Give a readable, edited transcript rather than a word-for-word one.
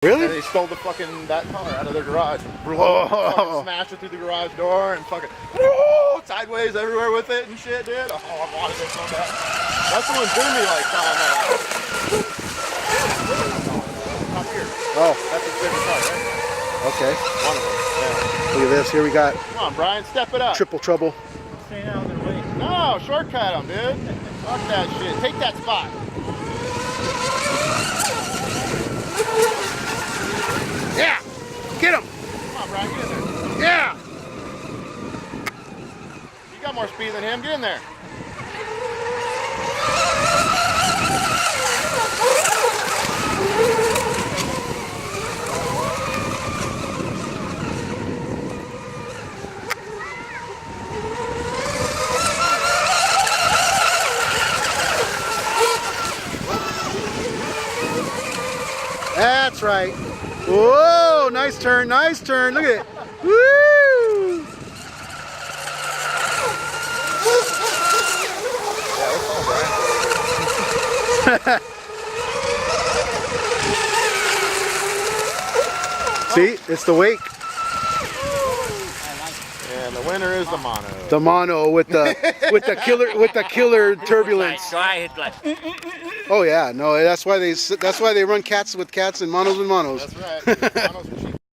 Really? And they stole the fucking that car out of their garage. Whoa. Smashed it through the garage door and fucking sideways everywhere with it and shit, dude. Oh, I wanted it so bad. That's the one Jimmy likes on up here. Oh, That's his favorite car, right? okay. One of them. Yeah. Look at this. Here we got Come on, Brian, step it up. Triple Trouble. Staying out of their way. No, shortcut him, dude. Fuck that shit. Take that spot. Yeah! Get him! Come on, Brian, get in there. Yeah! You got more speed than him. Get in there. That's right. Whoa! Nice turn, nice turn. Look at it. Woo! Yeah, let's call Brian. See, it's the wake. And the winner is the mono. The mono with the killer turbulence. So I hit like. Oh yeah, no, that's why they run cats with cats and monos with monos. That's right. Monos for cheap.